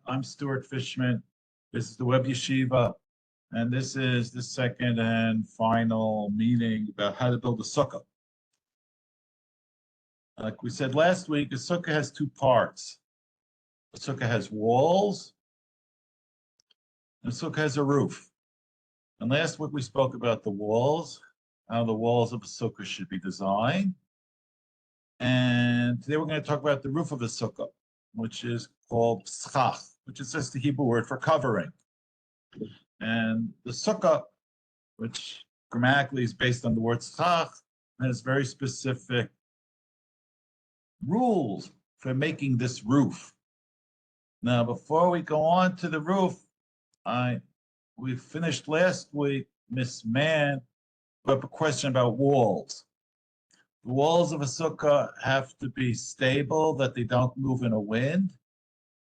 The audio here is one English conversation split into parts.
I'm Stuart Fishman. This is the Web Yeshiva, and this is the second and final meeting about how to build a sukkah. Like we said last week, a sukkah has two parts. A sukkah has walls, and a sukkah has a roof. And last week we spoke about the walls, how the walls of a sukkah should be designed. And today we're going to talk about the roof of a sukkah, which is called Sukkah, which is just the Hebrew word for covering. And the sukkah, which grammatically is based on the word Sukkah, has very specific rules for making this roof. Now, before we go on to the roof, we finished last week, Miss Mann, with a question about walls. The walls of a sukkah have to be stable, that they don't move in a wind.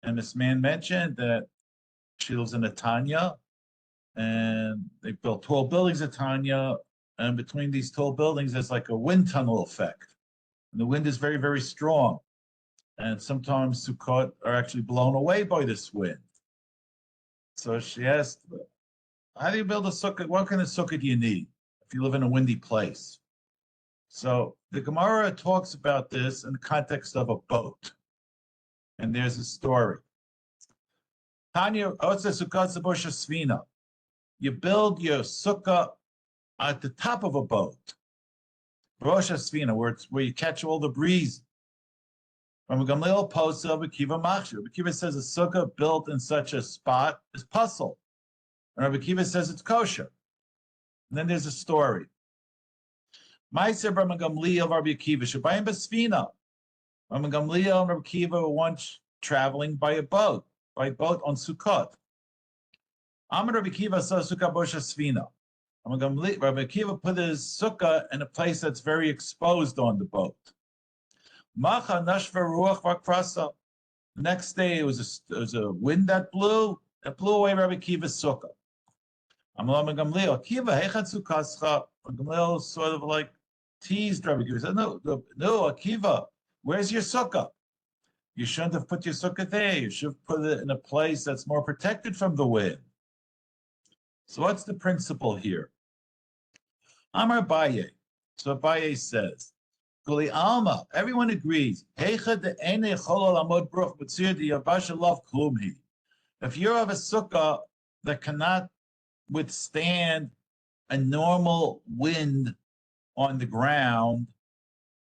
And Miss Mann mentioned that she lives in Tanya, and they built tall buildings at Tanya, and between these tall buildings, there's like a wind tunnel effect. And the wind is very, very strong. And sometimes sukkot are actually blown away by this wind. So she asked, how do you build a sukkah? What kind of sukkah do you need if you live in a windy place? So the Gemara talks about this in the context of a boat. And there's a story. Tanya, you build your sukkah at the top of a boat. Rosh Hasvina, where you catch all the breeze. From a Gamliel post of Akiva Machshir. Akiva says a sukkah built in such a spot is puzzle. And Rabbi Akiva says it's kosher. And then there's a story. Ma'aser Rabbi Gamliel Rabbi Akiva Shabayim Basfina. Rabbi Gamliel and Rabbi Akiva were once traveling by a boat on Sukkot. Amar Rabbi Akiva saw Sukkah Bosh Hasvina. Rabbi Akiva put his sukkah in a place that's very exposed on the boat. Macha nashva ruach vakrasa. The next day, it was a wind that blew away Rabbi Akiva's sukkah. Amar Rabbi Gamliel, Akiva hechat sukkascha. Gamliel sort of like teased Rabbi Akiva. He said, no, Akiva, where's your sukkah? You shouldn't have put your sukkah there. You should have put it in a place that's more protected from the wind. So what's the principle here? Amar Abaye. So Abaye says, Guli Alma, everyone agrees. If you have a sukkah that cannot withstand a normal wind on the ground,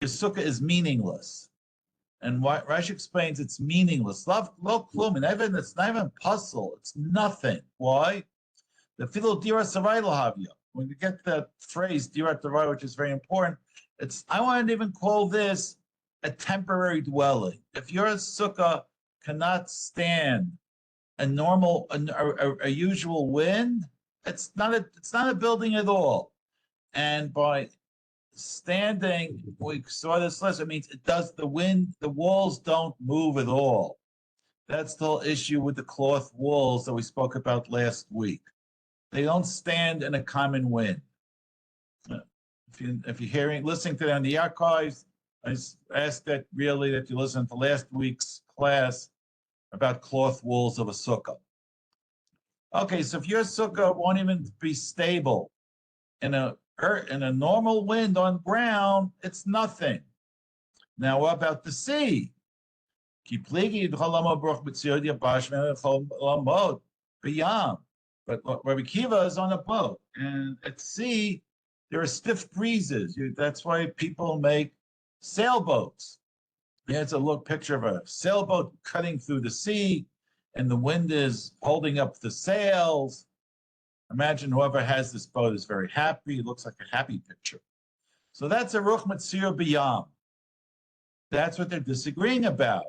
your sukkah is meaningless. And what Rashi explains, it's meaningless. Lo klum, and it's not even puzzle. It's nothing. Why? The filo dira sarai lahavya. When you get that phrase dira sarai, which is very important, I wouldn't even call this a temporary dwelling. If your sukkah cannot stand a normal, a usual wind, it's not a building at all. And by standing, we saw this last, it means the walls don't move at all. That's the whole issue with the cloth walls that we spoke about last week. They don't stand in a common wind. If you're listening to them in the archives, I ask that you listen to last week's class about cloth walls of a sukkah. Okay, so if your sukkah won't even be stable in a normal wind on ground, it's nothing. Now, what about the sea? But Rabbi Akiva is on a boat, and at sea, there are stiff breezes. That's why people make sailboats. Here's a picture of a sailboat cutting through the sea, and the wind is holding up the sails. Imagine whoever has this boat is very happy. It looks like a happy picture. So that's a ruch matzir b'yam. That's what they're disagreeing about.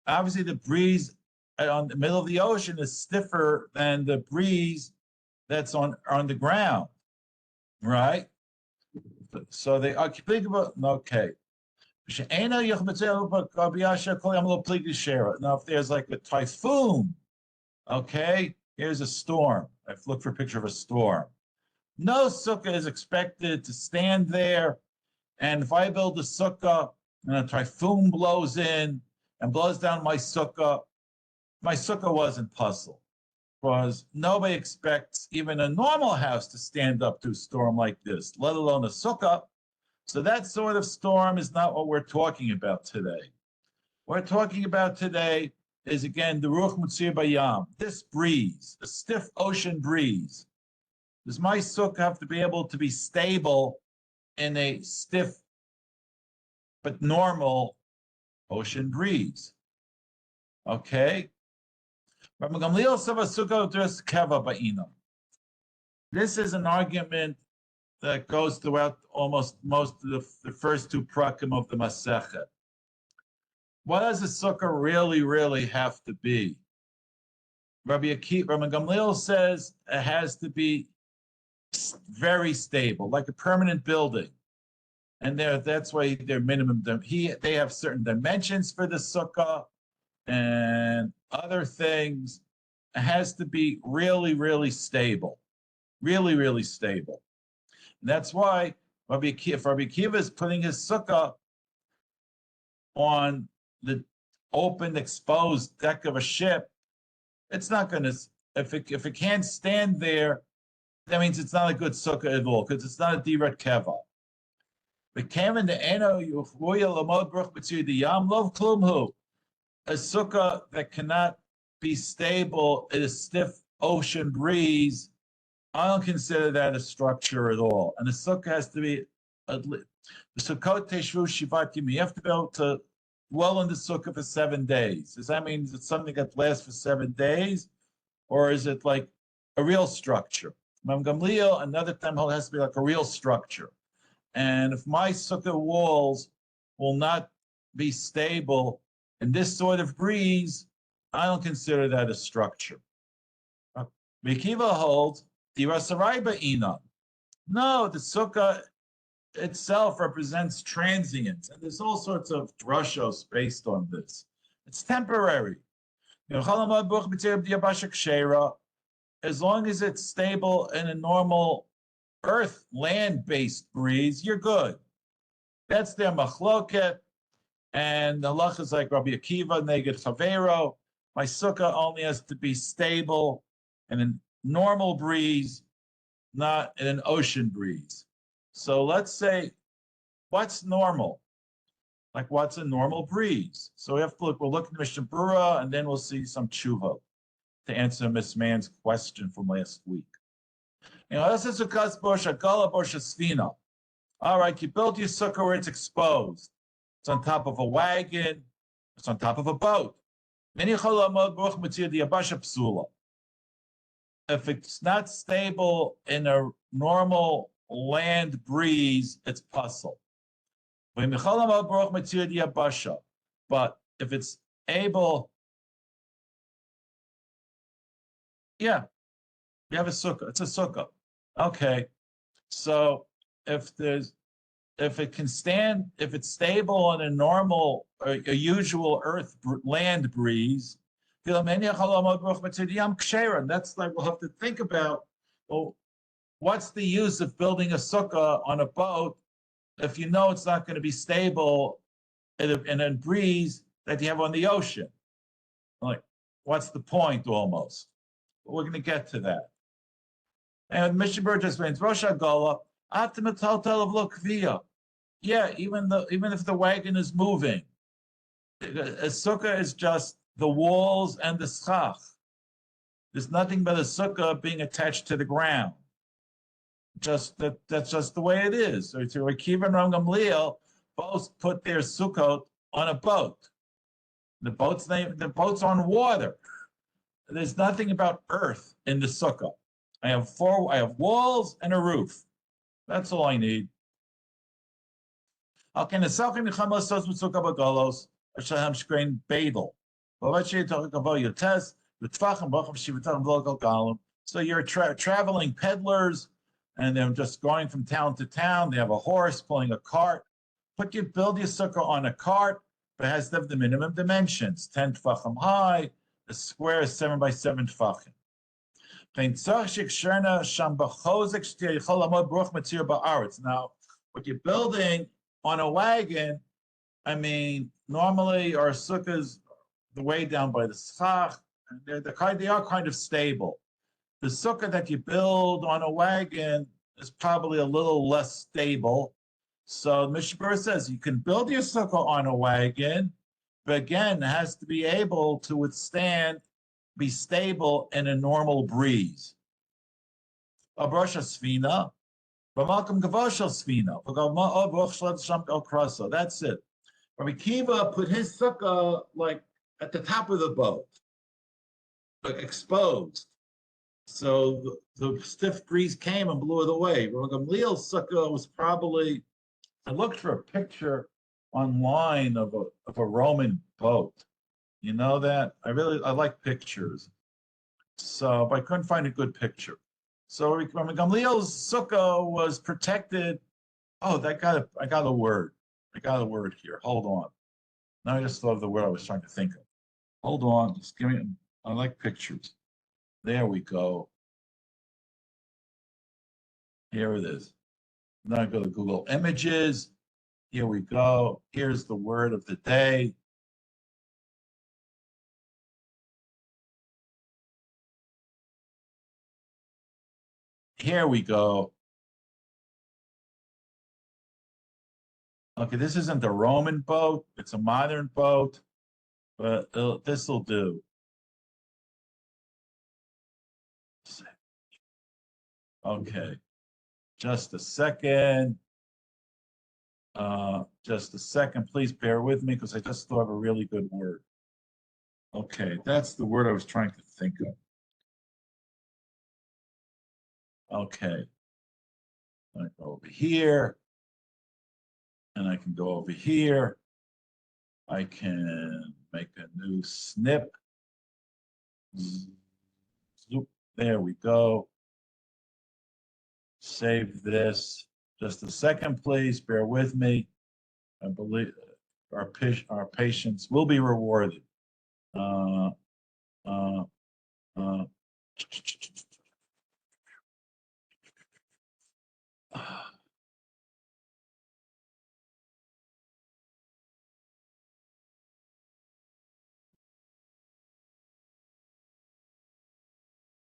Obviously, the breeze on the middle of the ocean is stiffer than the breeze that's on the ground, right? So they are think about okay. Now, if there's like a typhoon, okay, here's a storm. I've looked for a picture of a storm. No sukkah is expected to stand there, and if I build a sukkah and a typhoon blows in and blows down my sukkah, my sukkah wasn't puzzled, because nobody expects even a normal house to stand up to a storm like this, let alone a sukkah. So that sort of storm is not what we're talking about today. What we're talking about today is, again, the Ruach Mutzir Bayam, this breeze, a stiff ocean breeze. Does my sukkah have to be able to be stable in a stiff but normal ocean breeze? Okay? This is an argument that goes throughout almost most of the first two prakim of the Masechet. What does a sukkah really have to be? Rabbi Gamliel says it has to be very stable, like a permanent building. And that's why their minimum, they have certain dimensions for the sukkah and other things. It has to be really stable, really stable. And that's why Rabbi Akiva is putting his sukkah on the open, exposed deck of a ship. It's not going to, if it can't stand there, that means it's not a good sukkah at all, because it's not a dirat keva. A sukkah that cannot be stable in a stiff ocean breeze, I don't consider that a structure at all. And the sukkah has to be, the sukkot teshvu shivat yimim. You have to be able to dwell in the sukkah for 7 days. Does that mean it's something that lasts for 7 days? Or is it like a real structure? Mam Gamliel, another time, it has to be like a real structure. And if my sukkah walls will not be stable in this sort of breeze, I don't consider that a structure. Mekiva holds, Dirasarai ba'ina. No, the sukkah itself represents transience, and there's all sorts of drushos based on this. It's temporary. As long as it's stable in a normal earth, land-based breeze, you're good. That's their machloket, and the halach is like Rabbi Akiva, neged chavero. My sukkah only has to be stable in a normal breeze, not in an ocean breeze. So let's say, what's normal? Like, what's a normal breeze? So we have to look, we'll look at Mishnah Berurah, and then we'll see some tshuva to answer Miss Mann's question from last week. This is Sukkah's bush, a gala bush, a svina. All right, you built your sukkah where it's exposed. It's on top of a wagon. It's on top of a boat. If it's not stable in a normal land breeze, it's puzzle. But if it's able, yeah, you have a sukkah. It's a sukkah. Okay, so if it can stand, if it's stable in a normal, a usual land breeze, that's like, we'll have to think about, well, what's the use of building a sukkah on a boat if you know it's not going to be stable in a breeze that you have on the ocean? Like, what's the point almost? But we're going to get to that. And Mishnah Berurah just means Rosh Hagala, yeah, even if the wagon is moving, a sukkah is just the walls and the schach. There's nothing but a sukkah being attached to the ground. That's just the way it is. So Akiva and Ram Gamliel both put their sukkot on a boat. The boat's on water. There's nothing about earth in the sukkah. I have walls and a roof. That's all I need. So you're traveling peddlers, and they're just going from town to town. They have a horse pulling a cart. Build your sukkah on a cart, but it has to have the minimum dimensions: 10 tfachim high. The square is 7 by 7 tfachim. Now, what you're building on a wagon, I mean, normally our sukkahs, the way down by the schach, They are kind of stable. The sukkah that you build on a wagon is probably a little less stable. So Mishnah says you can build your sukkah on a wagon, but again, it has to be able to be stable in a normal breeze. That's it. Rabbi Kiva put his sukkah like at the top of the boat, like exposed. So the stiff breeze came and blew it away. Rabbi Gamliel's sukkah was probably, I looked for a picture online of a Roman boat. You know that? I like pictures. So, but I couldn't find a good picture. So Rabbi Gamliel's sukkah was protected. Oh, I got a word. I got a word here. Hold on. Now I just thought of the word I was trying to think of. Hold on. Just give me, I like pictures. There we go. Here it is. Now I go to Google Images. Here we go. Here's the word of the day. Here we go. Okay, this isn't the Roman boat. It's a modern boat, but this will do. Okay, just a second. Just a second. Please bear with me because I just thought of a really good word. Okay, that's the word I was trying to think of. Okay. I go over here, and I can go over here. I can make a new snip. Zoop. There we go. Save this. Just a second, please. Bear with me. I believe our patience will be rewarded.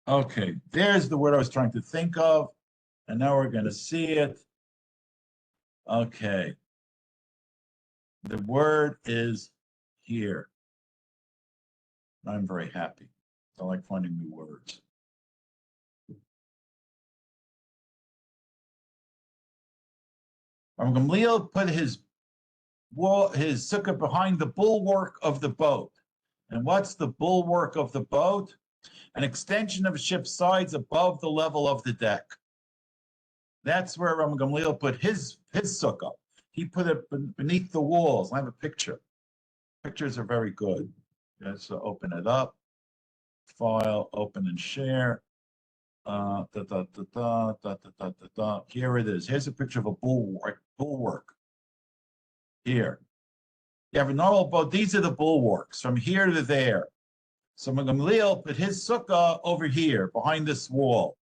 Okay, there's the word I was trying to think of, and now we're going to see it. Okay, the word is here. I'm very happy. I like finding new words. Gamliel put his sukkah behind the bulwark of the boat. And what's the bulwark of the boat? An extension of a ship's sides above the level of the deck. That's where Gamliel put his sukkah. He put it beneath the walls. I have a picture. Pictures are very good. Let's open it up. File, open and share. Here it is. Here's a picture of a bulwark. Here. You have a normal boat. These are the bulwarks from here to there. So Gamliel put his sukkah over here behind this wall.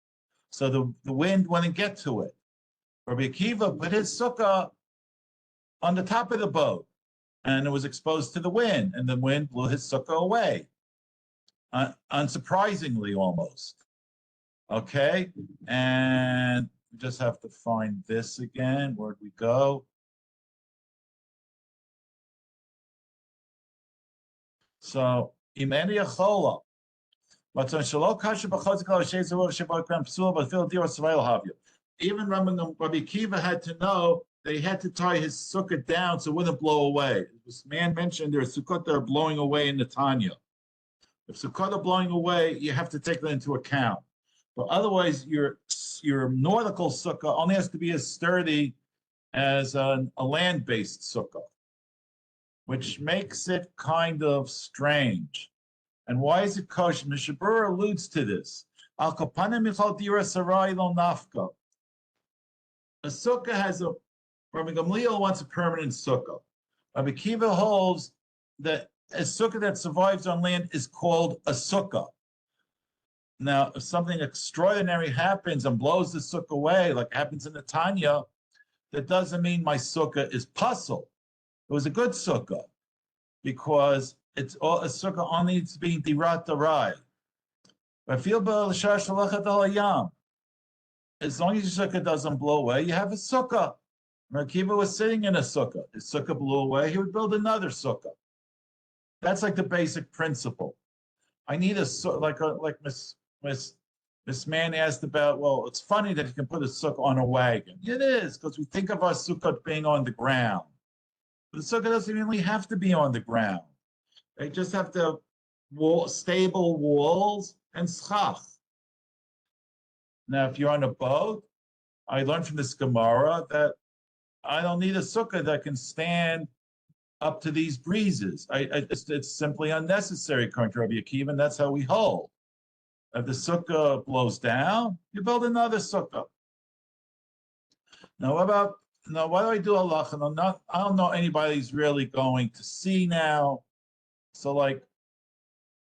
So the wind wouldn't get to it. Rabbi Akiva put his sukkah on the top of the boat, and it was exposed to the wind, and the wind blew his sukkah away. Unsurprisingly, almost. Okay, and we just have to find this again. Where'd we go? So, Imeni Achola. Even Rabbi Akiva had to know that he had to tie his sukkah down so it wouldn't blow away. This man mentioned there are sukkot that are blowing away in the Tanya. If sukkot are blowing away, you have to take that into account. But otherwise, your nautical sukkah only has to be as sturdy as a land-based sukkah, which makes it kind of strange. And why is it kosher? Mishabur alludes to this. Al kapanim michal dira sarai lo nafka. A sukkah has Rabbi Gamliel wants a permanent sukkah. Rabbi Akiva holds that a sukkah that survives on land is called a sukkah. Now, if something extraordinary happens and blows the sukkah away, like happens in the Tanya, that doesn't mean my sukkah is puzzle. It was a good sukkah because it's all a sukkah only needs to be dirat darai. As long as your sukkah doesn't blow away, you have a sukkah. Rabbi Akiva was sitting in a sukkah. His sukkah blew away, he would build another sukkah. That's like the basic principle. I need a like Miss Mann asked about. Well, it's funny that you can put a sukkah on a wagon. It is, because we think of our sukkah being on the ground. But the sukkah doesn't really have to be on the ground. They just have to stable walls and schach. Now, if you're on a boat, I learned from this Gemara that I don't need a sukkah that can stand up to these breezes. It's simply unnecessary, according to Rabbi Akiva, and that's how we hold. If the sukkah blows down, you build another sukkah. Now, why do I do halacha? I don't know anybody's really going to see now. So, like,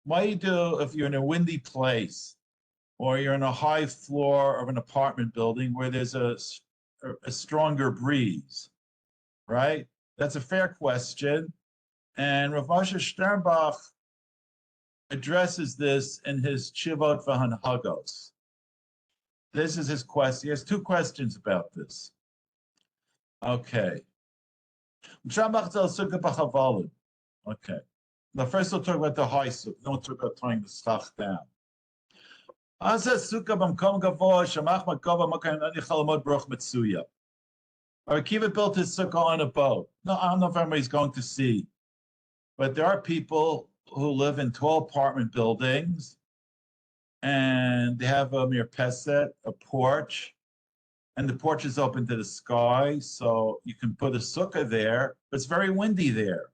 what do you do if you're in a windy place or you're in a high floor of an apartment building where there's a stronger breeze, right? That's a fair question. And Rav Moshe Sternbach addresses this in his Chivot V'Hanhagos. This is his question. He has two questions about this. Okay. Okay. Now, first we'll talk about the high sukkah. Then we'll talk about tying the schach down. Akiva built his sukkah on a boat. No, I don't know if everybody's going to see, but there are people who live in tall apartment buildings, and they have a mirpeset, a porch, and the porch is open to the sky, so you can put a sukkah there, but it's very windy there.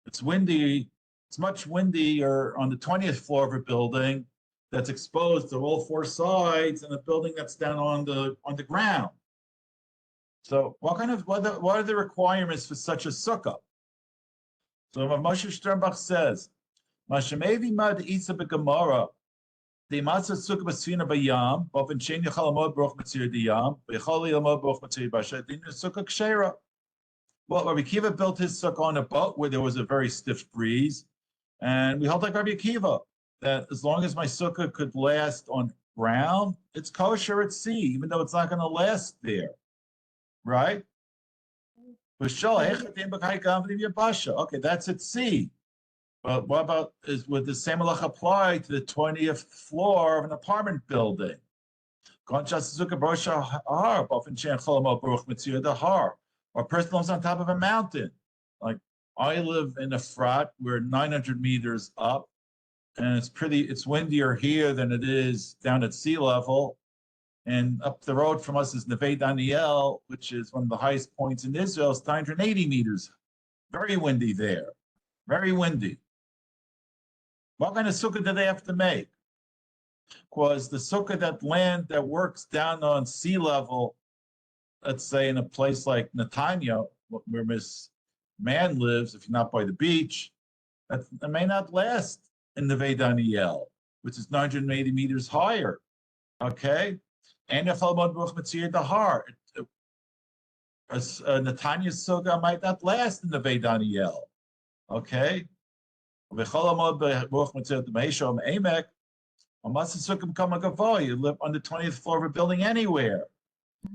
It's windy. It's much windier on the 20th floor of a building that's exposed to all four sides, and a building that's down on the ground. So what are the requirements for such a sukkah? So Moshe Sternbach says, Mashemevi mad isa begemara, the matzah sukkah b'sfina bayam, often shein yachal amod baruch mitzir diyam, v'yachal yamod baruch mitzir bashet din sukkah kshera. Well, Rabbi Akiva built his sukkah on a boat where there was a very stiff breeze, and we held like Rabbi Akiva that as long as my sukkah could last on ground, it's kosher at sea, even though it's not going to last there, right? Okay, that's at sea. But what about would the same halach apply to the 20th floor of an apartment building? Or a person lives on top of a mountain. Like I live in a frat, we're 900 meters up, and it's windier here than it is down at sea level. And up the road from us is Neve Daniel, which is one of the highest points in Israel. It's 980 meters. Very windy there. Very windy. What kind of sukkah do they have to make? Because the sukkah that works down on sea level, let's say in a place like Netanya, where Miss Mann lives, if you're not by the beach, it may not last in Neve Daniel, which is 980 meters higher. Okay? And if Netanya sukkah might not last in Neve Daniel. Okay? You live on the 20th floor of a building anywhere.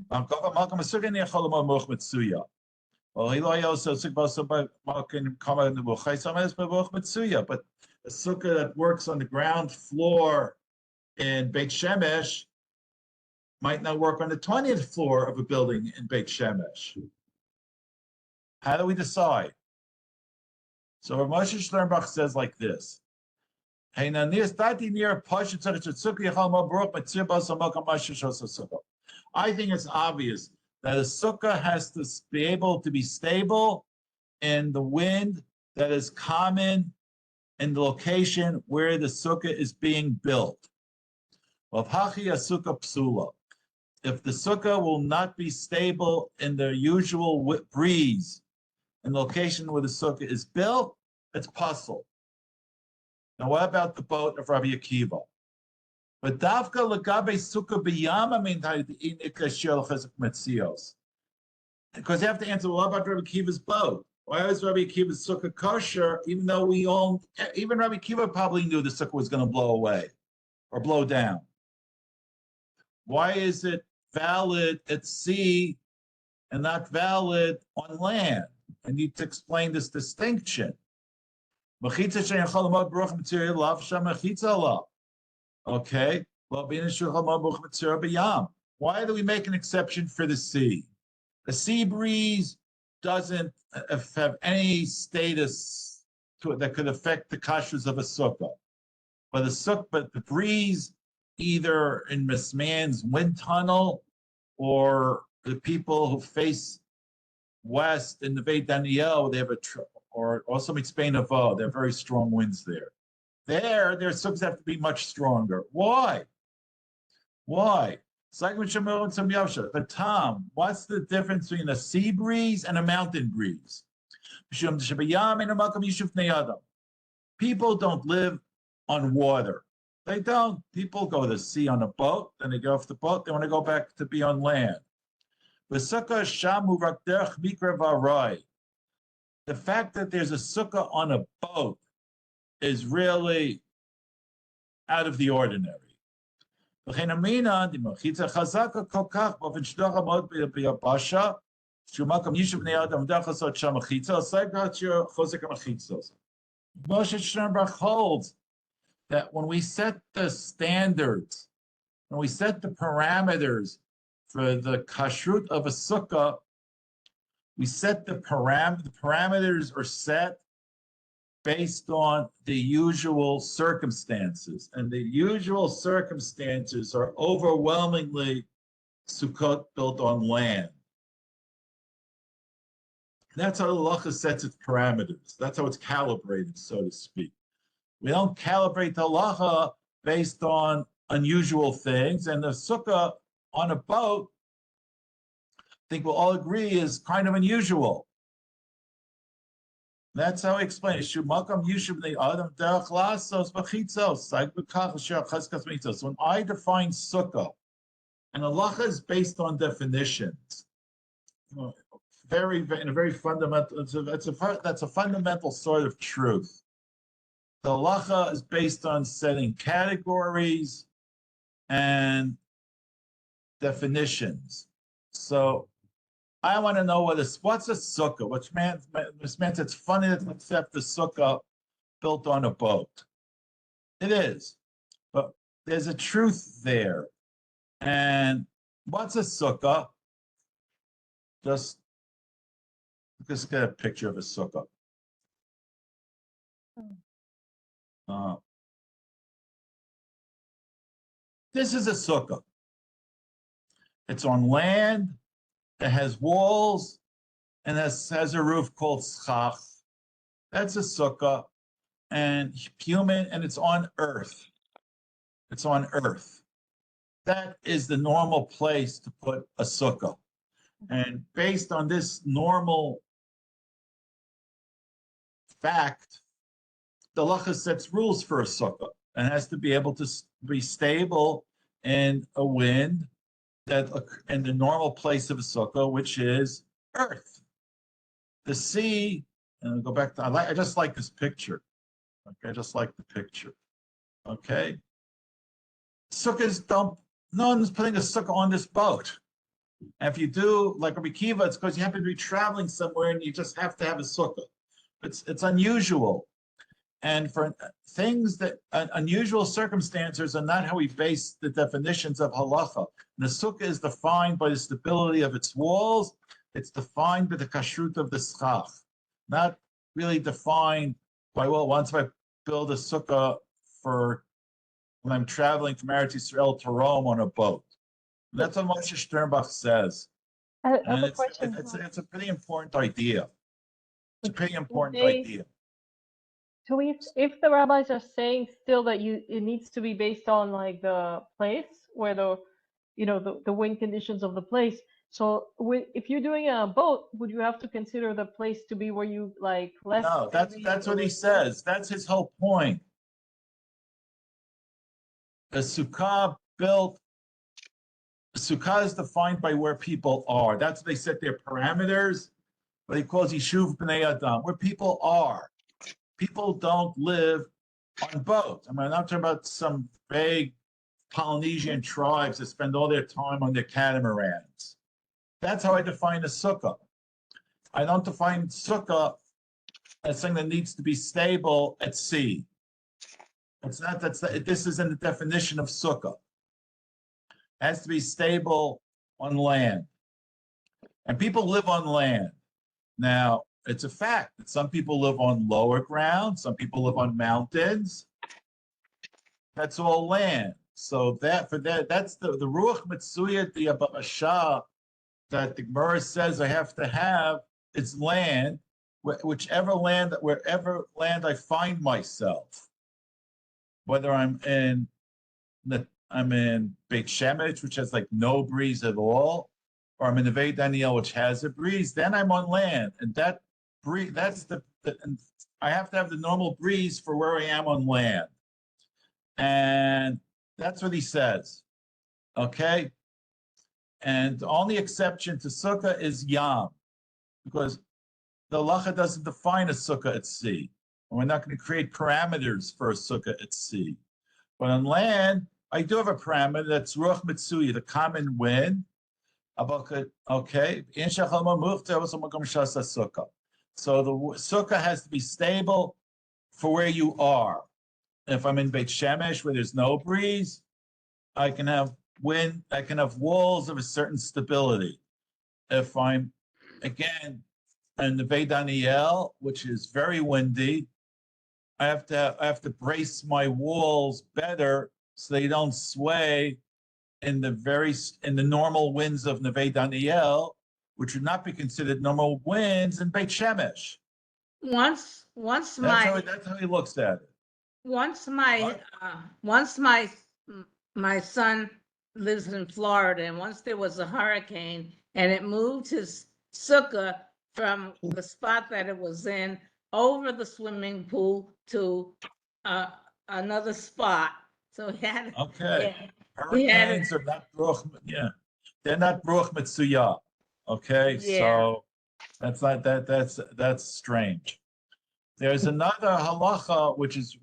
Well, but a sukkah that works on the ground floor in Beit Shemesh might not work on the 20th floor of a building in Beit Shemesh. How do we decide? So Rav Moshe Sternbach says like this. I think it's obvious that a sukkah has to be able to be stable in the wind that is common in the location where the sukkah is being built. If the sukkah will not be stable in the usual breeze in the location where the sukkah is built, it's puzzle. Now, what about the boat of Rabbi Akiva? But davka lagabe sukkah b'yama because you have to answer, what about Rabbi Akiva's boat? Why was Rabbi Akiva's sukkah kosher, even though even Rabbi Akiva probably knew the sukkah was going to blow away or blow down? Why is it valid at sea and not valid on land? I need to explain this distinction. Okay. Why do we make an exception for the sea? The sea breeze doesn't have any status to it that could affect the kashrus of a sukkah. But the breeze, either in Miss Mann's wind tunnel or the people who face west in the Beit Daniel, they have or also in Spain Avo, they have very strong winds there. Their sukkahs have to be much stronger. Why? But Tom, what's the difference between a sea breeze and a mountain breeze? People don't live on water. They don't. People go to the sea on a boat, then they get off the boat, they want to go back to be on land. The fact that there's a sukkah on a boat is really out of the ordinary. That's why the Moshe Sternbach holds that when we set the standards, when we set the parameters for the kashrut of a sukkah, we set the parameters are set based on the usual circumstances. And the usual circumstances are overwhelmingly sukkot built on land. That's how the halacha sets its parameters. That's how it's calibrated, so to speak. We don't calibrate the halacha based on unusual things. And the sukkah on a boat, I think we'll all agree, is kind of unusual. That's how I explain it. So when I define sukkah, and halacha is based on definitions, in a very fundamental, that's a fundamental sort of truth. The halacha is based on setting categories and definitions. So I want to know what's a sukkah, which means it's funny to accept the sukkah built on a boat. It is, but there's a truth there. And what's a sukkah? Just get a picture of a sukkah. This is a sukkah. It's on land. It has walls and has a roof called Schach. That's a sukkah, and it's on earth. It's on earth. That is the normal place to put a sukkah. And based on this normal fact, the halacha sets rules for a sukkah and has to be able to be stable in a wind in the normal place of a sukkah, which is earth. The sea, and I'll go back to, I just like this picture. Okay, I just like the picture. Okay. Sukkahs no one's putting a sukkah on this boat. And if you do, like Rabbi Akiva, it's because you happen to be traveling somewhere and you just have to have a sukkah. It's unusual. And for things that unusual circumstances are not how we base the definitions of halacha. And the sukkah is defined by the stability of its walls. It's defined by the kashrut of the schach, not really defined by, once I build a sukkah for when I'm traveling from Eretz Yisrael to Rome on a boat. That's what Moshe Sternbach says. And it's a pretty important idea. It's a pretty important idea. So if the rabbis are saying still that it needs to be based on like the place where the wind conditions of the place. So if you're doing a boat, would you have to consider the place to be where you like less? No, that's what he says. That's his whole point. A sukkah is defined by where people are. That's what they set their parameters. what he calls Yishuv B'nai Adam, where people are. People don't live on boats. I mean, I'm not talking about some vague Polynesian tribes that spend all their time on their catamarans. That's how I define a sukkah. I don't define sukkah as something that needs to be stable at sea. It's not. This isn't the definition of sukkah. It has to be stable on land, and people live on land. Now, it's a fact that some people live on lower ground, some people live on mountains. That's all land. So that's the ruach mitzuyah the abashah that the Gemara says I have to have. It's land, wherever land I find myself. Whether I'm in Beit Shemesh, which has like no breeze at all, or I'm in the Neve Daniel, which has a breeze, then I'm on land, and that breeze, and I have to have the normal breeze for where I am on land, and that's what he says. Okay, and the only exception to sukkah is yam, because the halacha doesn't define a sukkah at sea. And we're not going to create parameters for a sukkah at sea. But on land, I do have a parameter that's ruach mitsuya, the common wind. Okay. So the sukkah has to be stable for where you are. If I'm in Beit Shemesh where there's no breeze, I can have wind, I can have walls of a certain stability. If I'm, again, in the Neve Daniel, which is very windy, I have to brace my walls better so they don't sway in the normal winds of Neve Daniel, which would not be considered normal winds in Beit Shemesh. Once That's how he looks at it. once my son lives in Florida, and once there was a hurricane and it moved his sukkah from the spot that it was in over the swimming pool to another spot. So he had Okay. He had Hurricanes are not bruch, they're not bruch mitsuya. Okay, Yeah. so that's strange. There's another halacha which is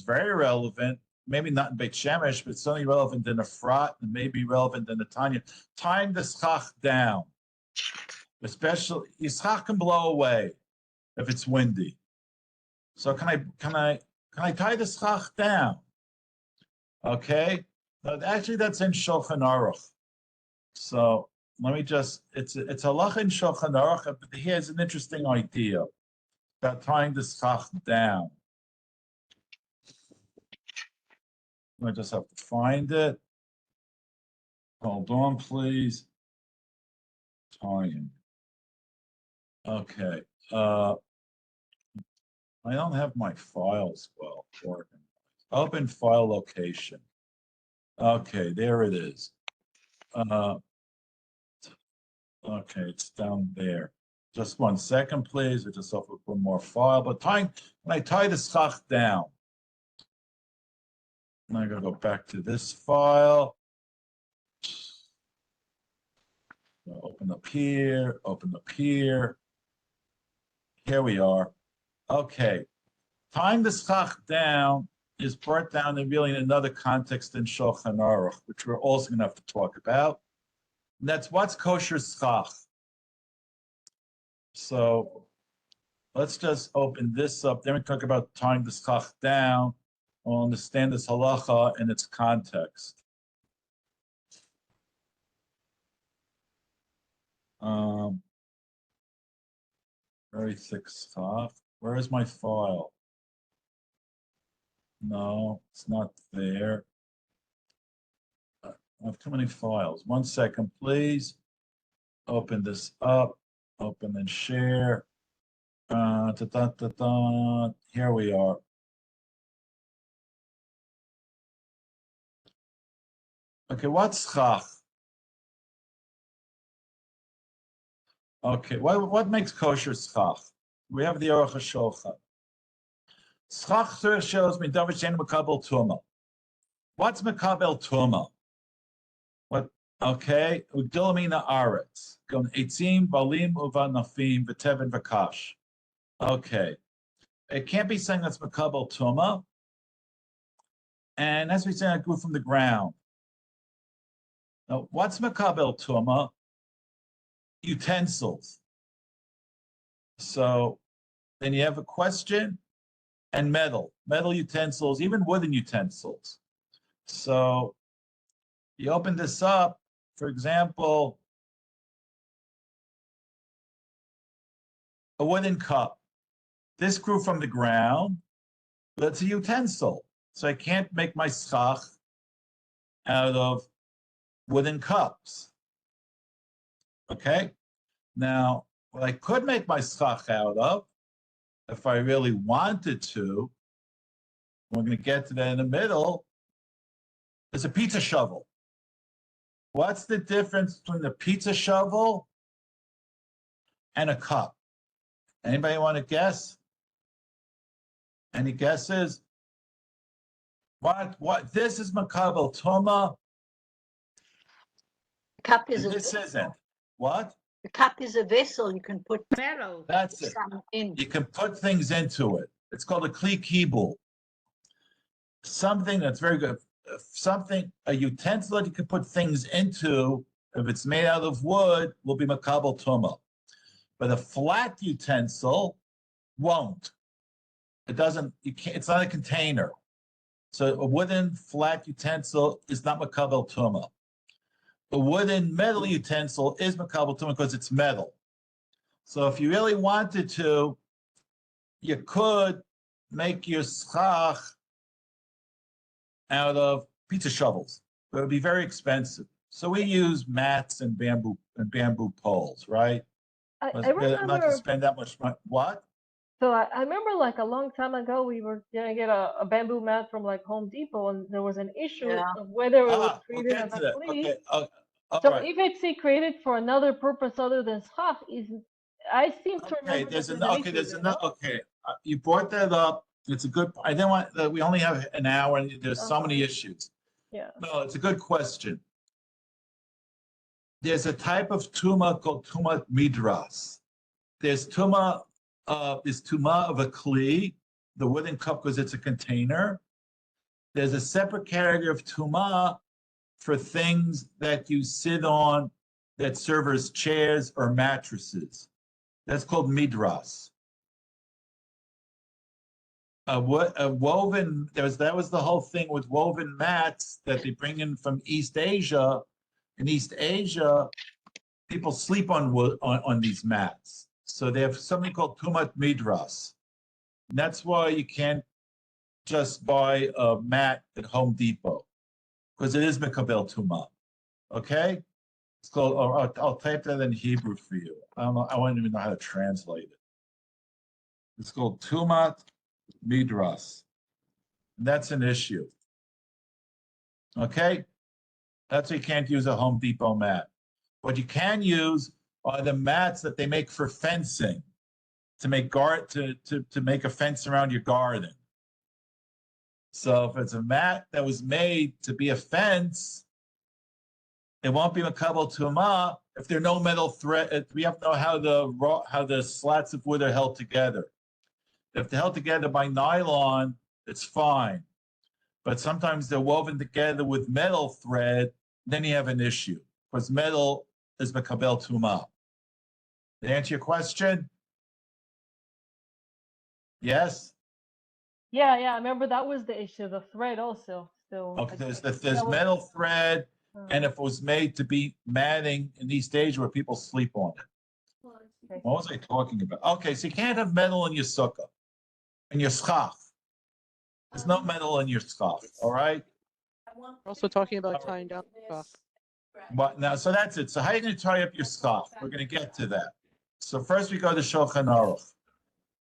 very relevant, maybe not in Beit Shemesh, but certainly relevant in Efrat and maybe relevant in the Tanya. Tying the schach down, especially schach can blow away if it's windy. So can I tie the schach down? Okay, actually that's in Shulchan Aruch. So let me it's halacha in Shulchan Aruch, but here's an interesting idea about tying the schach down. I just have to find it. Hold on, please. Tying. Okay. I don't have my files well organized. Open file location. Okay, there it is. Okay, it's down there. Just 1 second, please. I just open one more file. But when I tie the schach down, I'm going to go back to this file. Open up here, open up here. Here we are. Okay. Tying the schach down is brought down in really in another context in Shulchan Aruch, which we're also going to have to talk about. And that's what's kosher schach. So let's just open this up. Then we talk about tying the schach down. We'll understand this halacha in its context. Very thick schach. Where is my file? No, it's not there. I have too many files. 1 second, please. Open this up. Open and share. Here we are. Okay, what's schach? Okay, what makes kosher schach? We have the Aruch HaShulchan. Schach shows me David Shen Mekabel Tuma. What's Mekabel Tuma? Okay, u'dilamina aretz. Gon etzim, balim, uvanafim, v'teven, v'kash. Okay. It can't be saying that's makabel tuma. And as we say, it grew from the ground. Now, what's makabel tuma? Utensils. So then you have a question and metal utensils, even wooden utensils. So you open this up, for example, a wooden cup. This grew from the ground, but it's a utensil. So I can't make my schach out of wooden cups. Okay? Now, what I could make my schach out of, if I really wanted to, we're going to get to that in the middle, is a pizza shovel. What's the difference between the pizza shovel and a cup? Anybody want to guess? Any guesses? What? This is makabel tuma. Cup is a This vessel. isn't. What? The cup is a vessel you can put Metal. That's it. some in. You can put things into it. It's called a kli kibul. Something that's very good. A utensil that you can put things into, if it's made out of wood, will be makabel tuma. But a flat utensil won't. It doesn't. You can't. It's not a container. So a wooden flat utensil is not makabel tuma. A wooden metal utensil is makabel tuma because it's metal. So if you really wanted to, you could make your schach out of pizza shovels, but it would be very expensive. So we use mats and bamboo poles, right? I Not to remember. spend that much money. What? So I remember like a long time ago, we were gonna get a bamboo mat from like Home Depot, and there was an issue Yeah. of whether it was We'll treated get as to a that. flea. Okay. All So right. if it's created for another purpose other than schach, is I seem to Okay. remember There's that an okay. There's enough. Okay. You brought that up. It's a good. I didn't want. We only have an hour, and there's so many issues. Yeah. No, it's a good question. There's a type of tuma called tuma midras. There's tuma of a kli, the wooden cup, because it's a container. There's a separate category of tuma for things that you sit on that serve as chairs or mattresses. That's called midras. A woven, that was the whole thing with woven mats that they bring in from East Asia. In East Asia, people sleep on wood on these mats. So they have something called tumat midras. And that's why you can't just buy a mat at Home Depot, because it is mekabel tuma. Okay? It's called, or I'll type that in Hebrew for you. I don't know, I don't even know how to translate it. It's called tumat midras. And that's an issue. Okay? That's why you can't use a Home Depot mat. What you can use are the mats that they make for fencing, to make to make a fence around your garden. So if it's a mat that was made to be a fence, it won't be makabel tuma if there are no metal thread. We have to know how the slats of wood are held together. If they're held together by nylon, it's fine. But sometimes they're woven together with metal thread, then you have an issue, because metal is makabel tuma. Did I answer your question? Yes? Yeah, I remember that was the issue. The thread also still. Okay, I there's think. metal thread, Uh, and if it was made to be matting in East Asia where people sleep on it. okay. What was I talking about? Okay, so you can't have metal in your sukkah, in your schach. There's no metal in your schach, all right? We're also talking about tying down stuff. But now, so that's it. So how are you going to tie up your schach? We're going to get to that. So first we go to Shulchan Aruch.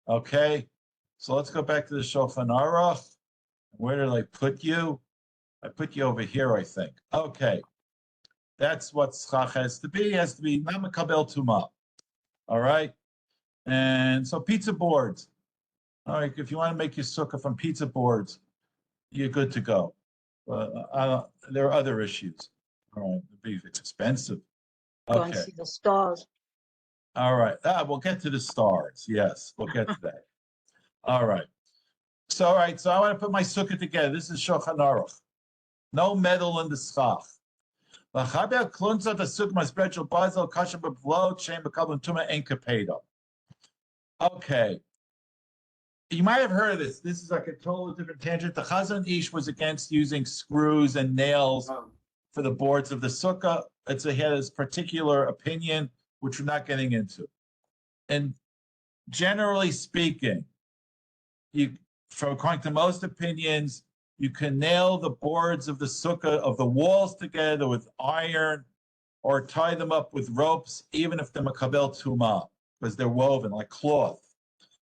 Okay, so let's go back to the Shulchan Aruch. Where did I put you? I put you over here, I think. Okay, that's what schach has to be. It has to be not makabel tuma. All right, and so pizza boards. All right, if you want to make your sukkah from pizza boards, you're good to go. There are other issues. All right, it's expensive. Go and Okay. see the stars. All right. We'll get to the stars. Yes, we'll get to that. All right. So, all right. So I want to put my sukkah together. This is Shulchan Aruch. No metal in the schach. Okay. You might have heard of this. This is like a totally different tangent. The Chazon Ish was against using screws and nails for the boards of the sukkah. He had his particular opinion, which we're not getting into. And generally speaking, according to most opinions, you can nail the boards of the sukkah, of the walls together with iron, or tie them up with ropes, even if they're makabel tumah, because they're woven like cloth.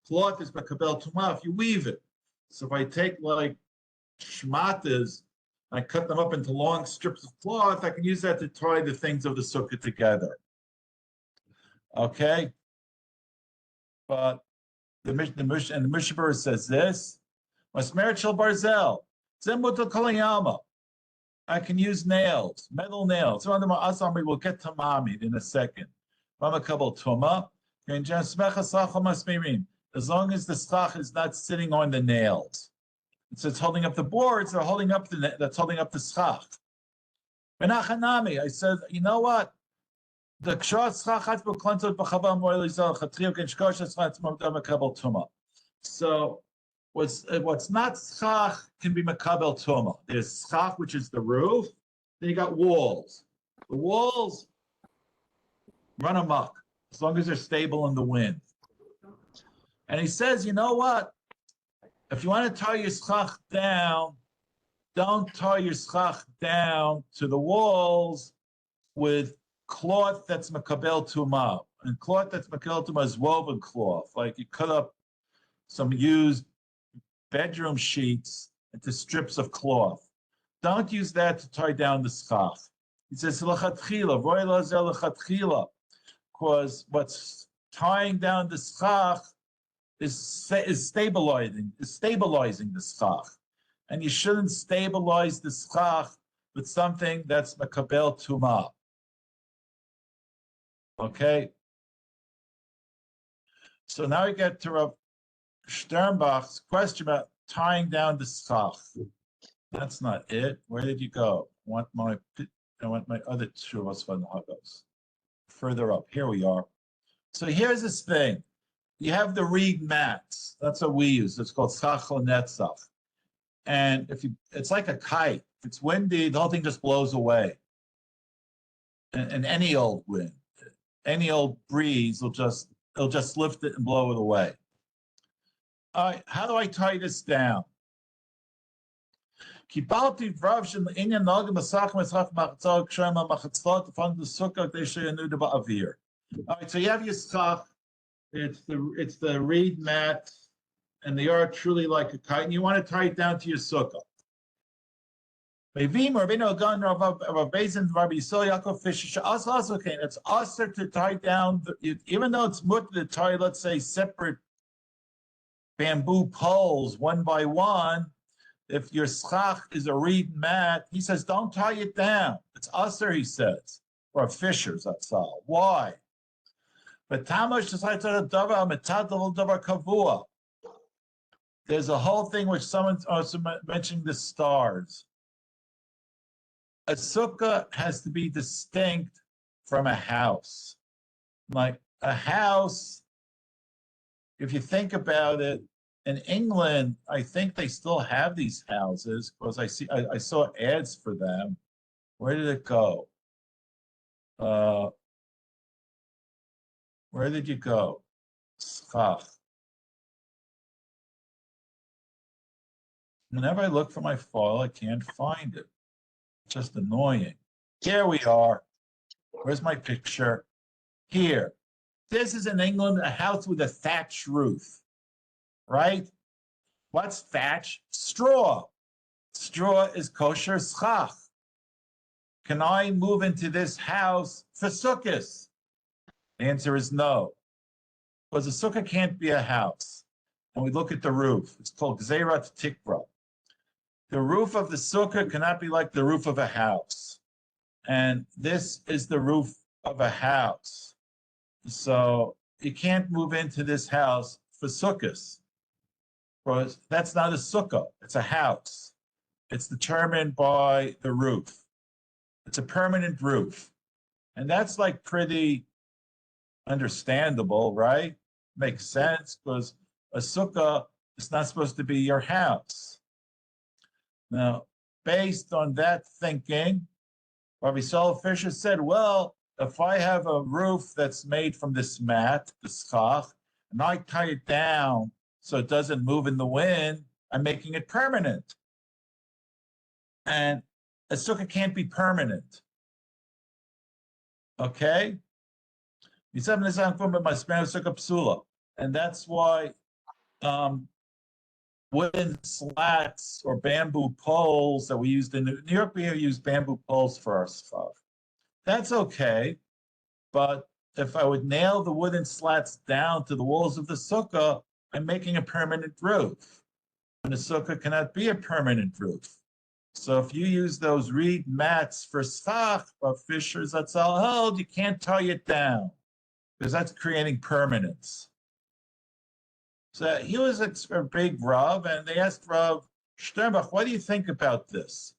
Cloth is makabel tumah if you weave it. So if I take like shmatas, I cut them up into long strips of cloth, I can use that to tie the things of the sukkah together. Okay? But the Mishabur says this, Masmerchel Barzel, Zembutal Kolayama. I can use nails, metal nails. So we'll get to Mamid in a second. As long as the schach is not sitting on the nails. It says holding up the boards, that's holding up the schach. Menachanami, I said, you know what? The so what's not schach can be makabel tuma. There's schach, which is the roof. Then you got walls. The walls run amok as long as they're stable in the wind. And he says, you know what? If you want to tie your schach down, don't tie your schach down to the walls with cloth that's makabel tuma. And cloth that's makabel tuma is woven cloth. Like you cut up some used bedroom sheets into strips of cloth. Don't use that to tie down the schach. He says, because what's tying down the schach is stabilizing the schach. And you shouldn't stabilize the schach with something that's makabel tumah. Okay? So now we get to Rav Sternbach's question about tying down the schach. That's not it. Where did you go? I want my other shuvos von Hagos. Further up. Here we are. So here's this thing. You have the reed mats. That's what we use. It's called schach netzach. And it's like a kite. If it's windy, the whole thing just blows away. And any old wind, any old breeze it'll just lift it and blow it away. All right, how do I tie this down? All right, so you have your schach. It's the reed mat, and they are truly like a kite, and you want to tie it down to your sukkah. It's usher to tie down, even though it's mutter to tie, let's say, separate bamboo poles one by one. If your schach is a reed mat, he says, don't tie it down. It's usher, he says, or fishers, that's all. Why? But Tamash is like a davar kavua. There's a whole thing which someone also mentioned, the stars. A sukkah has to be distinct from a house. Like a house, if you think about it, in England, I think they still have these houses because I saw ads for them. Where did it go? Where did you go? Schach. Whenever I look for my file, I can't find it. It's just annoying. Here we are. Where's my picture? Here. This is in England, a house with a thatched roof, right? What's thatch? Straw. Straw is kosher schach. Can I move into this house for sukkahs? The answer is no. Because a sukkah can't be a house. And we look at the roof. It's called gzerat tikra. The roof of the sukkah cannot be like the roof of a house. And this is the roof of a house. So you can't move into this house for sukkahs. Because that's not a sukkah, it's a house. It's determined by the roof. It's a permanent roof. And that's like pretty understandable, right? Makes sense because a sukkah is not supposed to be your house. Now, based on that thinking, Rabbi Saul Fisher said, well, if I have a roof that's made from this mat, the schach, and I tie it down so it doesn't move in the wind, I'm making it permanent. And a sukkah can't be permanent. Okay? And that's why wooden slats or bamboo poles that we used in New York, we used bamboo poles for our stuff. That's okay, but if I would nail the wooden slats down to the walls of the sukkah, I'm making a permanent roof. And the sukkah cannot be a permanent roof. So if you use those reed mats for schach or Fisher's, that's all held, you can't tie it down because that's creating permanence. So he was a big Rav, and they asked Rav Sternbach, what do you think about this?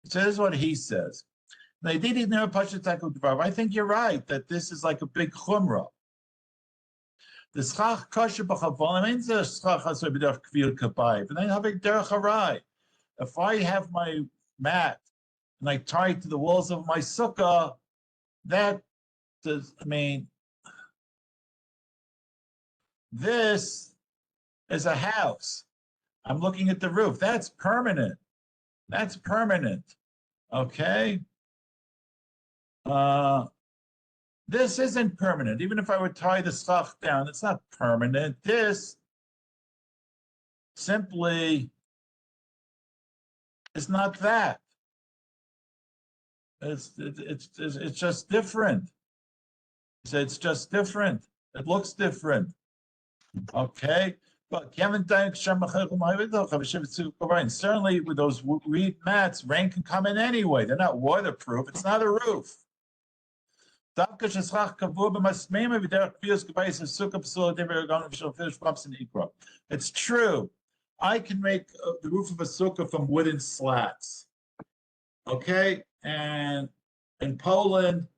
So this is what he says. I think you're right, that this is like a big chumrah. The schach kosher b'chavolim means the schach asur b'derech kvil kabayim, but then have a derech harai. If I have my mat and I tie it to the walls of my sukkah, that does, I mean, this is a house. I'm looking at the roof. That's permanent. That's permanent. Okay? This isn't permanent. Even if I would tie the schach down, it's not permanent. This simply is not that. It's just different. So it's just different. It looks different. Okay? But certainly with those reed mats, rain can come in anyway. They're not waterproof. It's not a roof. It's true. I can make the roof of a sukkah from wooden slats. Okay? And in Poland,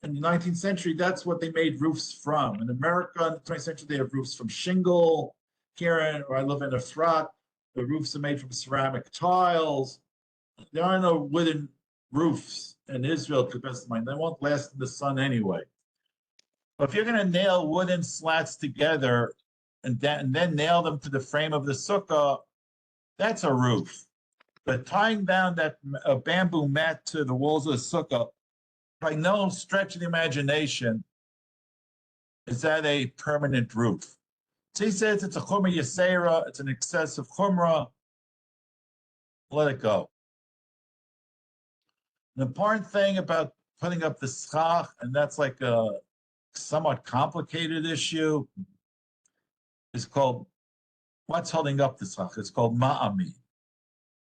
in the 19th century, that's what they made roofs from. In America, in the 20th century, they have roofs from shingle. Here, where I live in Efrat, the roofs are made from ceramic tiles. There are no wooden roofs in Israel, to the best of my mind. They won't last in the sun anyway. But if you're going to nail wooden slats together and then nail them to the frame of the sukkah, that's a roof. But tying down that bamboo mat to the walls of the sukkah, by no stretch of the imagination, is that a permanent roof. So he says it's a chumrah yesera, it's an excessive chumrah. Let it go. The important thing about putting up the schach, and that's like a somewhat complicated issue, is called, what's holding up the schach? It's called ma'ami.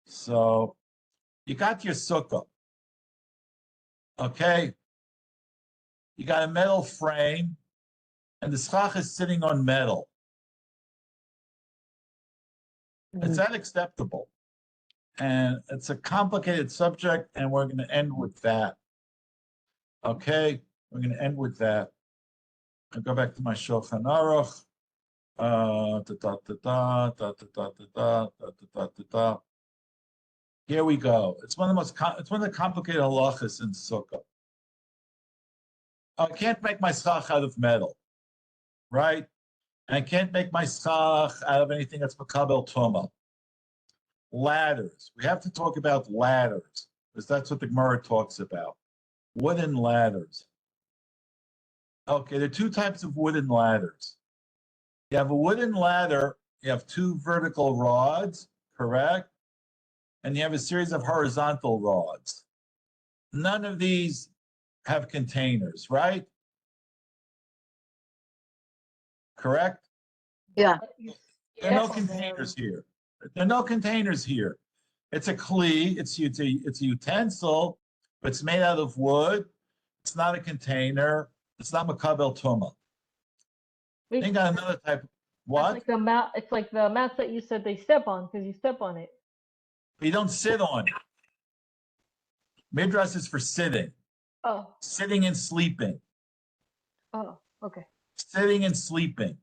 So you got your sukkah. Okay? You got a metal frame, and the schach is sitting on metal. It's unacceptable. And it's a complicated subject, and we're going to end with that. Okay? We're going to end with that. I'll go back to my Shulchan Aruch. Here we go. It's one of the complicated halachas in Sukkah. I can't make my schach out of metal, right? And I can't make my schach out of anything that's makabel tuma. Ladders. We have to talk about ladders because that's what the Gemara talks about. Wooden ladders. Okay, there are two types of wooden ladders. You have a wooden ladder, you have two vertical rods, correct? And you have a series of horizontal rods. None of these have containers, right? Correct? Yeah. There are no containers here. There are no containers here. It's a kli. It's a utensil, but it's made out of wood. It's not a container. It's not makabel tuma. Wait, Then got another type. that's What? like the mat. It's like the mats that you said they step on because you step on it. But you don't sit on it. Midras is for sitting, Oh, sitting and sleeping, oh, okay. sitting and sleeping.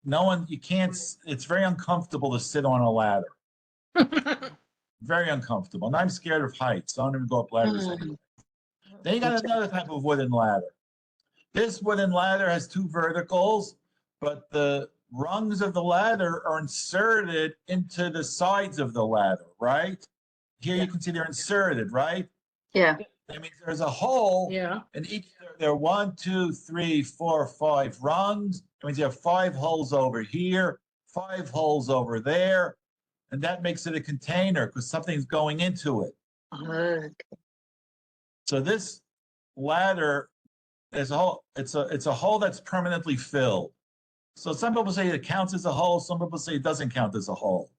No one, you can't. It's very uncomfortable to sit on a ladder. Very uncomfortable. And I'm scared of heights. So I don't even go up ladders anyway. Then you got another type of wooden ladder. This wooden ladder has two verticals, but the rungs of the ladder are inserted into the sides of the ladder, right? Here you can see they're inserted, right? Yeah. That means there's a hole Yeah. in each. There are 1, 2, 3, 4, 5 rungs. That means you have 5 holes over here, 5 holes over there, and that makes it a container because something's going into it. Okay. So this ladder is a hole. It's a hole that's permanently filled. So some people say it counts as a hole. Some people say it doesn't count as a hole.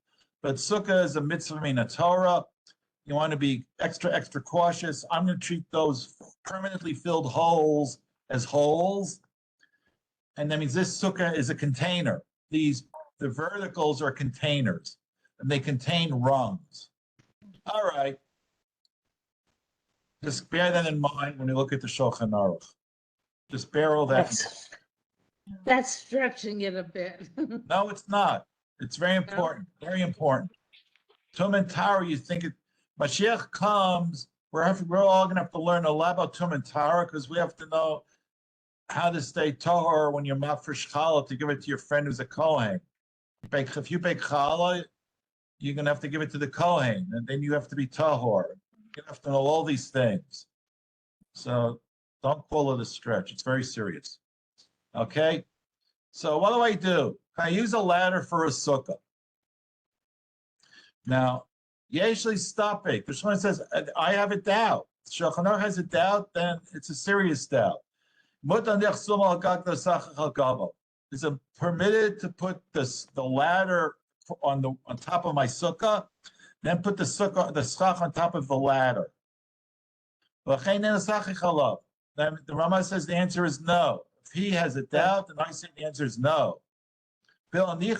But sukkah is a mitzvah min Torah. You want to be extra cautious. I'm going to treat those permanently filled holes as holes. And that means this sukkah is a container. The verticals are containers, and they contain rungs. All right. Just bear that in mind when you look at the Shulchan Aruch. Just bear all that. That's stretching it a bit. No, it's not. It's very important. Very important. Tum and Tara, you think it, Mashiach comes, we're all going to have to learn a lot about Tum and Tara because we have to know how to stay tahor when you're mafresh challah to give it to your friend who's a Kohen. If you bake challah, you're going to have to give it to the Kohen, and then you have to be tahor. You have to know all these things. So don't call it a stretch. It's very serious. Okay? So what do? I use a ladder for a sukkah. Now, Yeshli stop it. The Shulchan says, I have a doubt. Shulchan Aruch has a doubt, then it's a serious doubt. Is it permitted to put the ladder on top of my sukkah, then put the schach on top of the ladder? Then the Rama says the answer is no. If he has a doubt, then I say the answer is no. Not only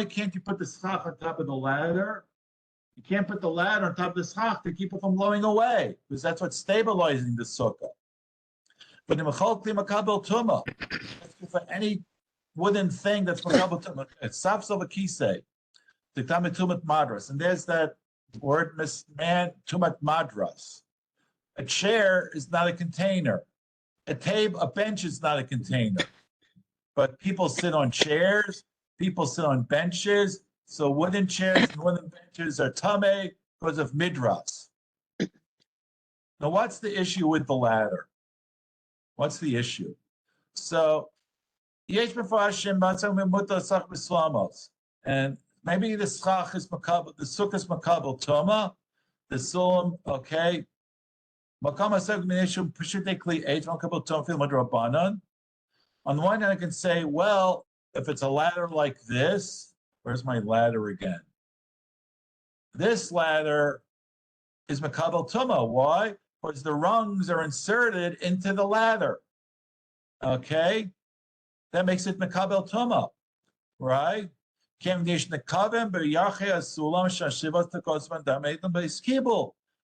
can't you put the schach on top of the ladder, you can't put the ladder on top of the schach to keep it from blowing away, because that's what's stabilizing the sukkah. But in Mechalkli Makabel Tuma, for any wooden thing that's Makabel Tuma, it's Safsov Akise, the Tamet Tumat Madras, and there's that word, man, Tumat Madras. A chair is not a container. A bench is not a container. But people sit on chairs, people sit on benches, so wooden chairs and wooden benches are tameh because of midras. Now, what's the issue with the ladder? What's the issue? So, yesh b'farshim b'atzam v'muta sach b'slamos, and maybe the schach is makabel, the sukkah is makabel toma, the sulam, okay. Makam asek minishum p'shutekli eight makabel toma fil madrabanan. On the one hand, I can say, well, if it's a ladder like this, where's my ladder again? This ladder is makabel tuma. Why? Because the rungs are inserted into the ladder. Okay? That makes it makabel tuma, right?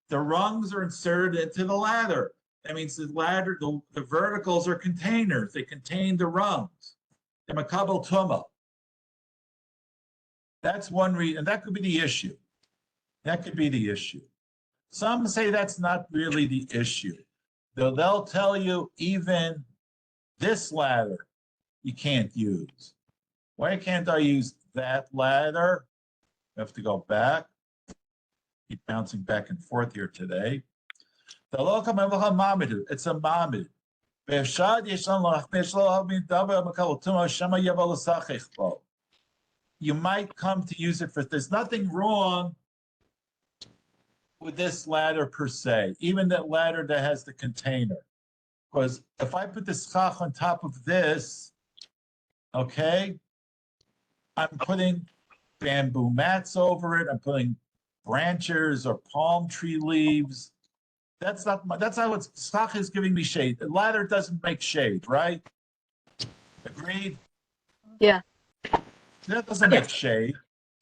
The rungs are inserted into the ladder. That means the ladder, the verticals are containers. They contain the rungs. They're makabel tuma. That's one reason, and that could be the issue. That could be the issue. Some say that's not really the issue. They'll tell you even this ladder you can't use. Why can't I use that ladder? I have to go back. Keep bouncing back and forth here today. It's a mamid. You might come to use it for, there's nothing wrong with this ladder per se, even that ladder that has the container. Because if I put the schach on top of this, okay, I'm putting bamboo mats over it. I'm putting branches or palm tree leaves. That's not what Sukkah is giving me shade. The ladder doesn't make shade, right? Agreed? Yeah. That doesn't make shade.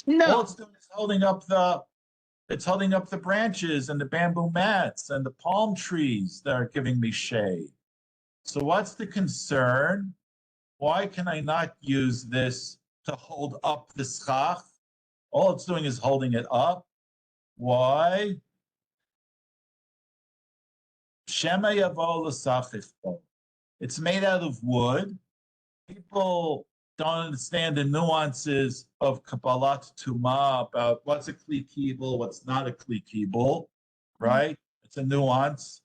All No, it's doing is holding up the branches and the bamboo mats and the palm trees that are giving me shade. So what's the concern? Why can I not use this to hold up the schach? All it's doing is holding it up. Why? Shema yavo l'sachifbo. It's made out of wood. People don't understand the nuances of Kabbalat Tumah about what's a kli kibul, what's not a kli kibul, right? It's a nuance.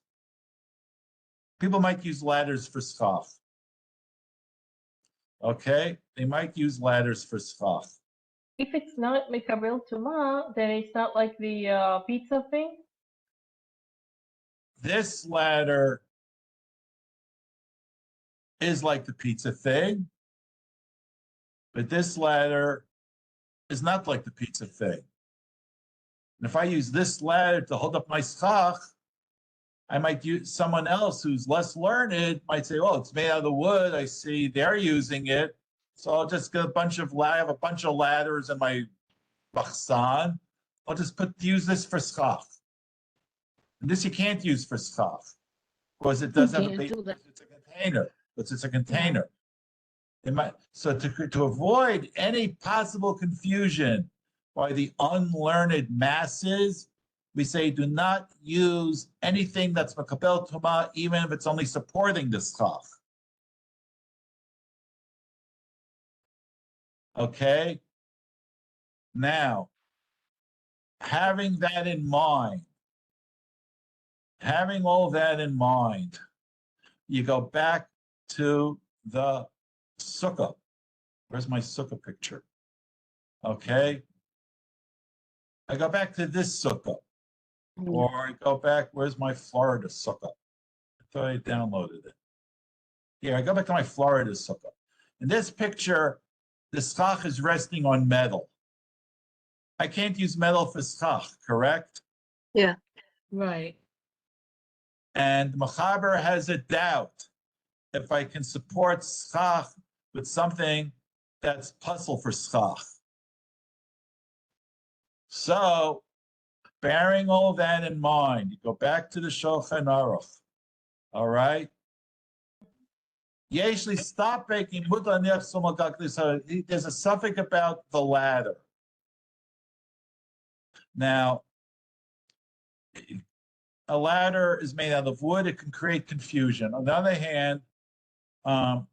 People might use ladders for schach. Okay? They might use ladders for schach. If it's not Mekabel Tuma, then it's not like the pizza thing? This ladder is like the pizza thing, but this ladder is not like the pizza thing. And if I use this ladder to hold up my schach, I might use someone else who's less learned might say, "Oh, it's made out of the wood. I see they're using it, so I'll just get I have a bunch of ladders in my bachsan. I'll just use this for schach." And this you can't use for schach because it doesn't have a can't do that. it's a container. It's a container. So to avoid any possible confusion by the unlearned masses, we say do not use anything that's makabel tumah, even if it's only supporting the schach. Okay? Now, having that in mind, having all that in mind, you go back to the sukkah. Where's my sukkah picture? Okay? I go back to this sukkah. Or I go back, where's my Florida sukkah? I thought I downloaded it. Here, I go back to my Florida sukkah. In this picture, the schach is resting on metal. I can't use metal for schach, correct? Yeah. right. And Machaber has a doubt if I can support schach with something that's puzzle for schach. So, bearing all that in mind, you go back to the Shulchan Aruch, all right? Usually stop making there's a suffix about the ladder. Now, a ladder is made out of wood. It can create confusion. On the other hand, there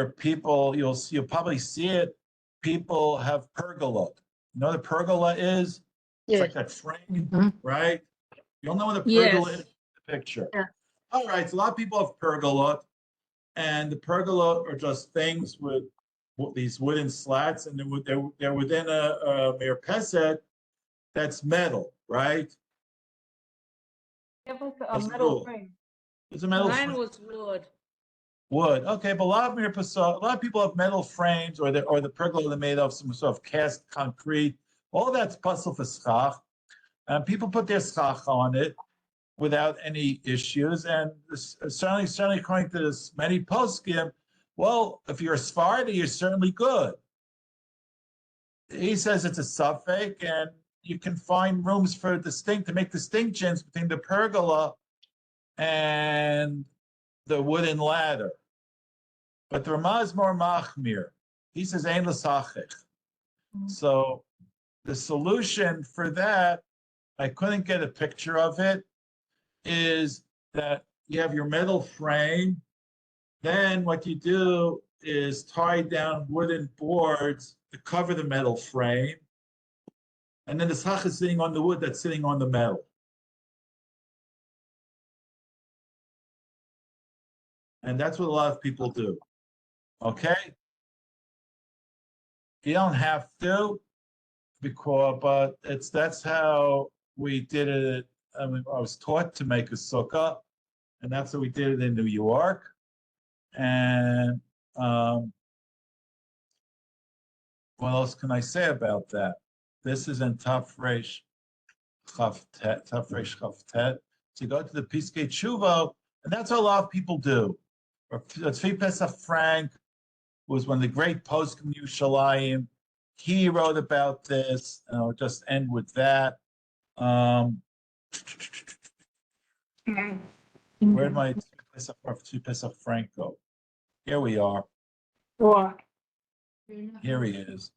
are people, you'll probably see it, people have pergola. You know what a pergola is? It's Yeah. like that frame, Mhm. right? You'll know what a pergola Yes. is in the picture. Yeah. All right, so a lot of people have pergola, and the pergola are just things with these wooden slats, and they're within a merpeset that's metal, right? You have like a That's the metal rule. frame. It's a metal Mine frame. was wood. Wood. Okay, but a lot of people have metal frames, or the pergola they're made of some sort of cast concrete. All that's puzzle for schach, and people put their schach on it without any issues. And certainly according to this many poskim, well, if you're a Sephardi, you're certainly good. He says it's a suffix, and you can find rooms to make distinctions between the pergola and the wooden ladder. But the Ramah is more machmir. He says ein l'sachich. So the solution for that, I couldn't get a picture of it, is that you have your metal frame. Then what you do is tie down wooden boards to cover the metal frame. And then the schach is sitting on the wood that's sitting on the metal. And that's what a lot of people do. Okay? You don't have to, but that's how we did it. I mean, I was taught to make a sukkah, and that's how we did it in New York. And What else can I say about that? This is in Tafresh Chavtet. So you go to the Piskei Tshuva, and that's what a lot of people do. Tzvi Pesach Frank was one of the great poskim Yerushalayim. He wrote about this, and I'll just end with that. Where did my Tzvi Pesach Frank go? Here we are. What? Here he is.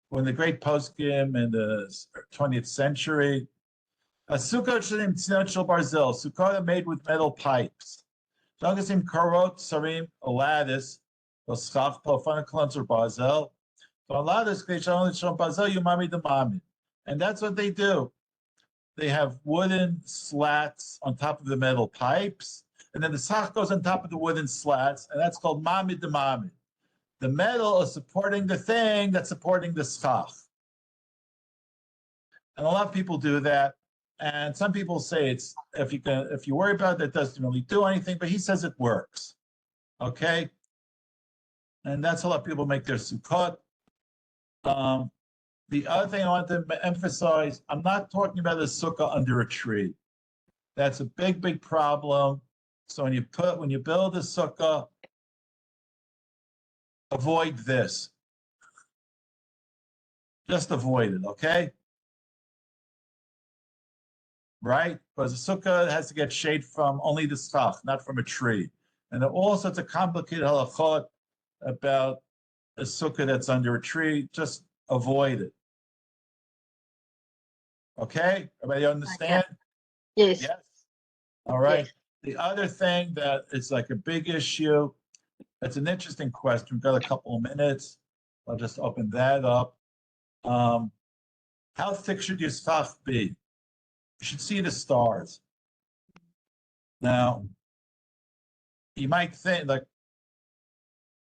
When the great poskim in the 20th century, a sukkah barzel, sukkah made with metal pipes. Jagasim karot sarim a lattice, a schach plafana cleanser barzel. A lattice barzel yumami demami, and that's what they do. They have wooden slats on top of the metal pipes, and then the schach goes on top of the wooden slats, and that's called mamid demami. The metal is supporting the thing that's supporting the schach. And a lot of people do that. And some people say it's if you worry about it, it doesn't really do anything, but he says it works. Okay? And that's how a lot of people make their sukkot. The other thing I want to emphasize, I'm not talking about a sukkah under a tree. That's a big, big problem. So when you build a sukkah, avoid this. Just avoid it, okay? Right? Because a sukkah has to get shade from only the schach, not from a tree. And there are all sorts of complicated halachot about a sukkah that's under a tree. Just avoid it. Okay? Everybody understand? Yes. Yes? All right. Yes. The other thing that is like a big issue, it's an interesting question. We've got a couple of minutes. I'll just open that up. How thick should your schach be? You should see the stars. Now, you might think like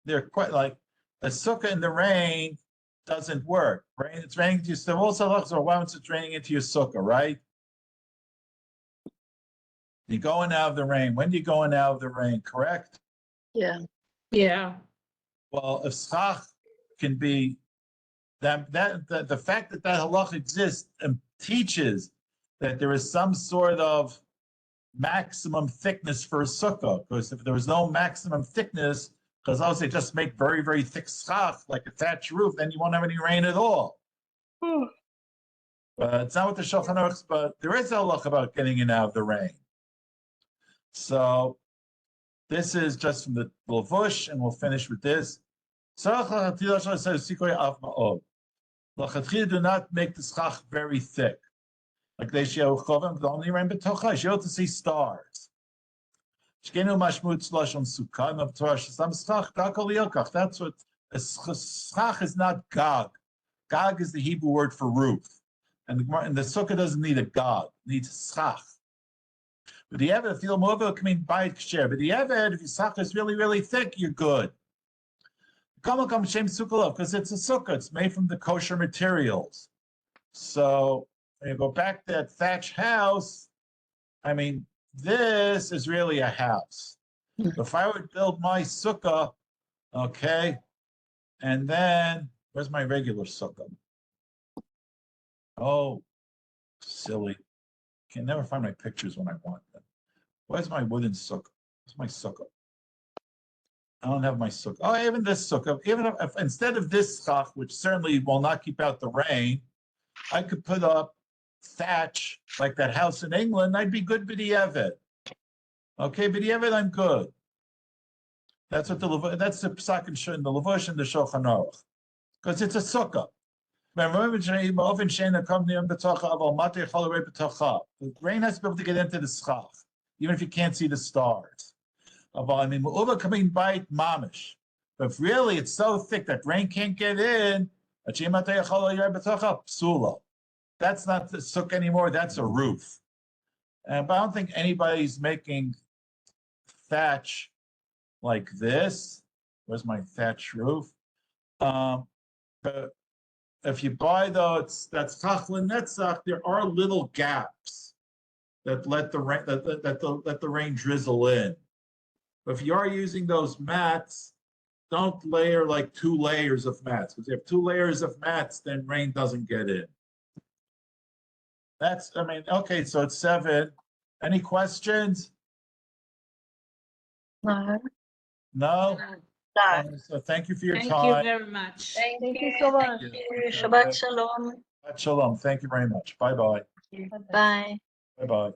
they're quite like a sukkah in the rain doesn't work. Right? It's raining into your sukkah. Also, once it's raining into your sukkah, right? You're going out of the rain. When are you going out of the rain? Correct? Yeah. Yeah. Well, if schach can be the fact that halach exists and teaches that there is some sort of maximum thickness for a sukkah, because if there was no maximum thickness, because I would say just make very, very thick schach, like a thatched roof, then you won't have any rain at all. But it's not what the Shulchan Aruch, but there is a halach about getting in and out of the rain. So this is just from the Levush, and we'll finish with this. Do not make the schach very thick. Like they show the only rain betocha, you have to see stars. That's what a schach is, not gag. Gag is the Hebrew word for roof. And the sukkah doesn't need a gag, it needs a schach. But the Eved, if you'll move it, can mean bite kosher. But the Eved, if your schach is really, really thick, you're good. Because it's a sukkah, it's made from the kosher materials. So when you go back to that thatch house, I mean, this is really a house. If I would build my sukkah, okay, and then where's my regular sukkah? Oh, silly. Can never find my pictures when I want them. Where's my wooden sukkah? Where's my sukkah? I don't have my sukkah. Oh, even this sukkah, even if instead of this schach, which certainly will not keep out the rain, I could put up thatch like that house in England. I'd be good b'di'evet. Okay, b'di'evet, I'm good. That's what the psak in the Levush and the Shulchan Aruch, because it's a sukkah. The rain has to be able to get into the schach, even if you can't see the stars. But if really it's so thick that rain can't get in, that's not the sukkah anymore, that's a roof. But I don't think anybody's making thatch like this. Where's my thatch roof? But if you buy those, that's chachla netzach, there are little gaps that let the rain let the rain drizzle in. But if you are using those mats, don't layer like 2 layers of mats. Because if you have 2 layers of mats, then rain doesn't get in. That's, I mean, okay, so it's 7. Any questions? No. No? No. So thank you for your Thank you time. very much. Thank you so much. Thank you. Shabbat shalom. Shalom. Thank you very much. Bye-bye. Bye. Bye-bye.